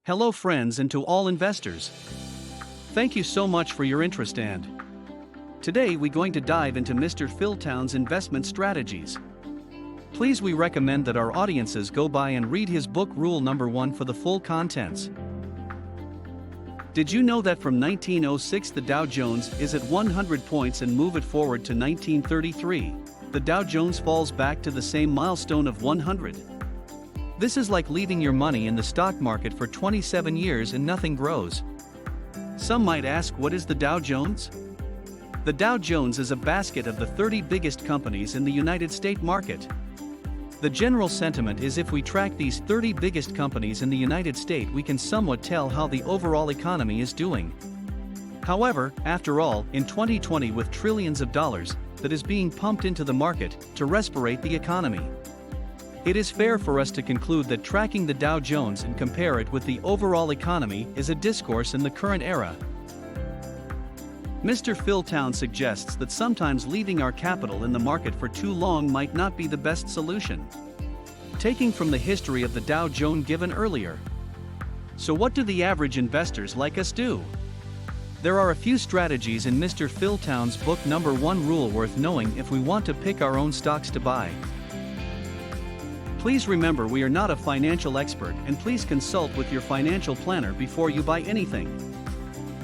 Hello friends and to all investors. Thank you so much for your interest and today we're going to dive into Mr. Phil Town's investment strategies. Please we recommend that our audiences go by and read his book Rule Number 1 for the full contents. Did you know that from 1906 the Dow Jones is at 100 points and move it forward to 1933, the Dow Jones falls back to the same milestone of 100? This is like leaving your money in the stock market for 27 years and nothing grows. Some might ask, what is the Dow Jones? The Dow Jones is a basket of the 30 biggest companies in the United States market. The general sentiment is if we track these 30 biggest companies in the United States, we can somewhat tell how the overall economy is doing. However, after all, in 2020 with trillions of dollars that is being pumped into the market to respirate the economy, it is fair for us to conclude that tracking the Dow Jones and compare it with the overall economy is a discourse in the current era. Mr. Phil Town suggests that sometimes leaving our capital in the market for too long might not be the best solution. Taking from the history of the Dow Jones given earlier. So what do the average investors like us do? There are a few strategies in Mr. Phil Town's book Number 1 Rule worth knowing if we want to pick our own stocks to buy. Please remember we are not a financial expert and please consult with your financial planner before you buy anything.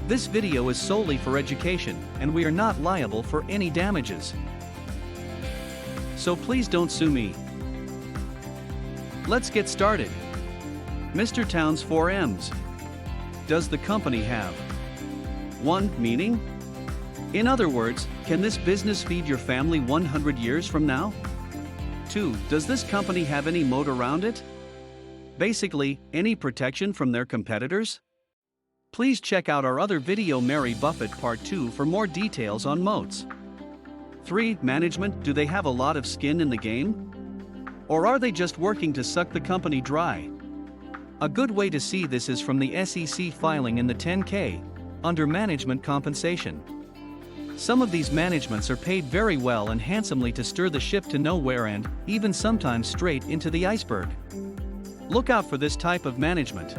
This video is solely for education and we are not liable for any damages. So please don't sue me. Let's get started. Mr. Town's 4 M's. Does the company have 1. Meaning? In other words, can this business feed your family 100 years from now? 2. Does this company have any moat around it? Basically, any protection from their competitors? Please check out our other video Mary Buffett Part 2 for more details on moats. 3. Management. Do they have a lot of skin in the game? Or are they just working to suck the company dry? A good way to see this is from the SEC filing in the 10K, under management compensation. Some of these managements are paid very well and handsomely to stir the ship to nowhere and, even sometimes straight into the iceberg. Look out for this type of management.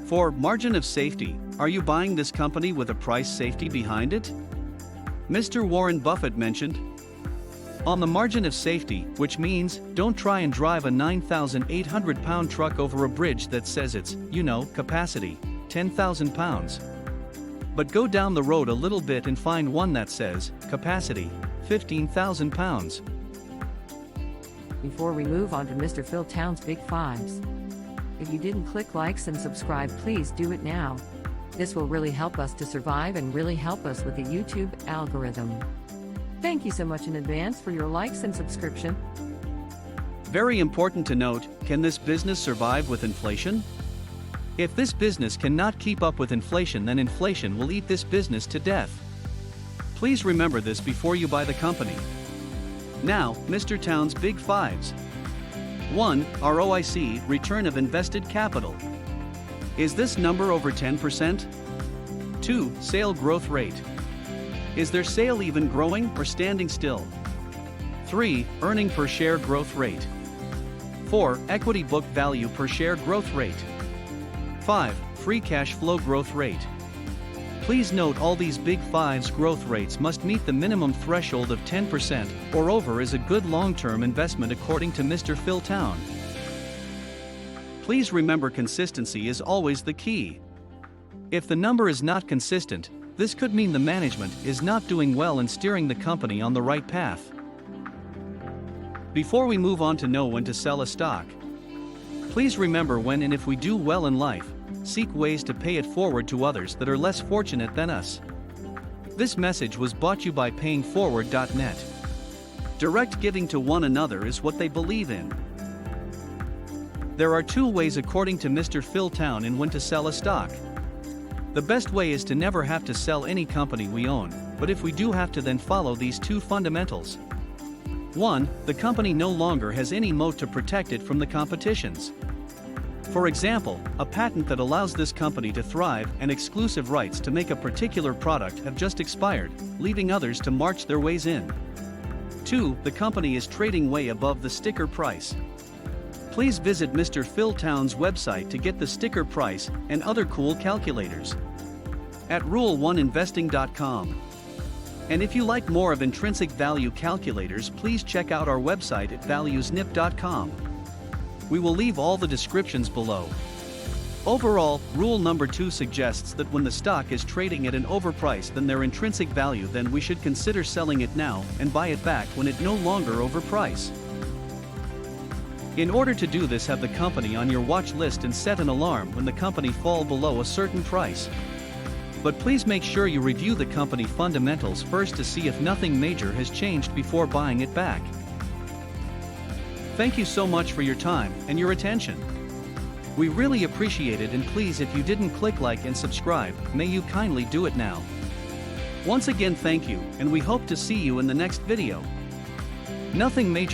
4. Margin of safety. Are you buying this company with a price safety behind it? Mr. Warren Buffett mentioned on the margin of safety, which means, don't try and drive a 9,800-pound truck over a bridge that says it's, capacity, 10,000 pounds. But go down the road a little bit and find one that says, capacity, 15,000 pounds. Before we move on to Mr. Phil Town's Big Fives, if you didn't click likes and subscribe, please do it now. This will really help us to survive and really help us with the YouTube algorithm. Thank you so much in advance for your likes and subscription. Very important to note, can this business survive with inflation? If this business cannot keep up with inflation, then inflation will eat this business to death. Please remember this before you buy the company. Now, Mr. Town's Big Fives. 1. ROIC, return of invested capital. Is this number over 10%? 2. Sale growth rate. Is their sale even growing or standing still? 3. Earning per share growth rate. 4. Equity book value per share growth rate. 5. Free cash flow growth rate. Please note all these Big Fives growth rates must meet the minimum threshold of 10% or over is a good long-term investment according to Mr. Phil Town. Please remember consistency is always the key. If the number is not consistent, this could mean the management is not doing well in steering the company on the right path. Before we move on to know when to sell a stock, please remember when and if we do well in life, seek ways to pay it forward to others that are less fortunate than us. This message was brought to you by payingforward.net. Direct giving to one another is what they believe in. There are 2 ways according to Mr. Phil Town in when to sell a stock. The best way is to never have to sell any company we own, but if we do have to, then follow these 2 fundamentals. 1. The company no longer has any moat to protect it from the competitions. For example, a patent that allows this company to thrive and exclusive rights to make a particular product have just expired, leaving others to march their ways in. 2. The company is trading way above the sticker price. Please visit Mr. Phil Town's website to get the sticker price and other cool calculators at rule1investing.com. And if you like more of intrinsic value calculators, please check out our website at valuesnip.com. We will leave all the descriptions below. Overall, rule number 2 suggests that when the stock is trading at an overprice than their intrinsic value, then we should consider selling it now and buy it back when it no longer overpriced. In order to do this, have the company on your watch list and set an alarm when the company fall below a certain price. But please make sure you review the company fundamentals first to see if nothing major has changed before buying it back. Thank you so much for your time and your attention. We really appreciate it, and please, if you didn't click like and subscribe, may you kindly do it now. Once again, thank you, and we hope to see you in the next video. Nothing major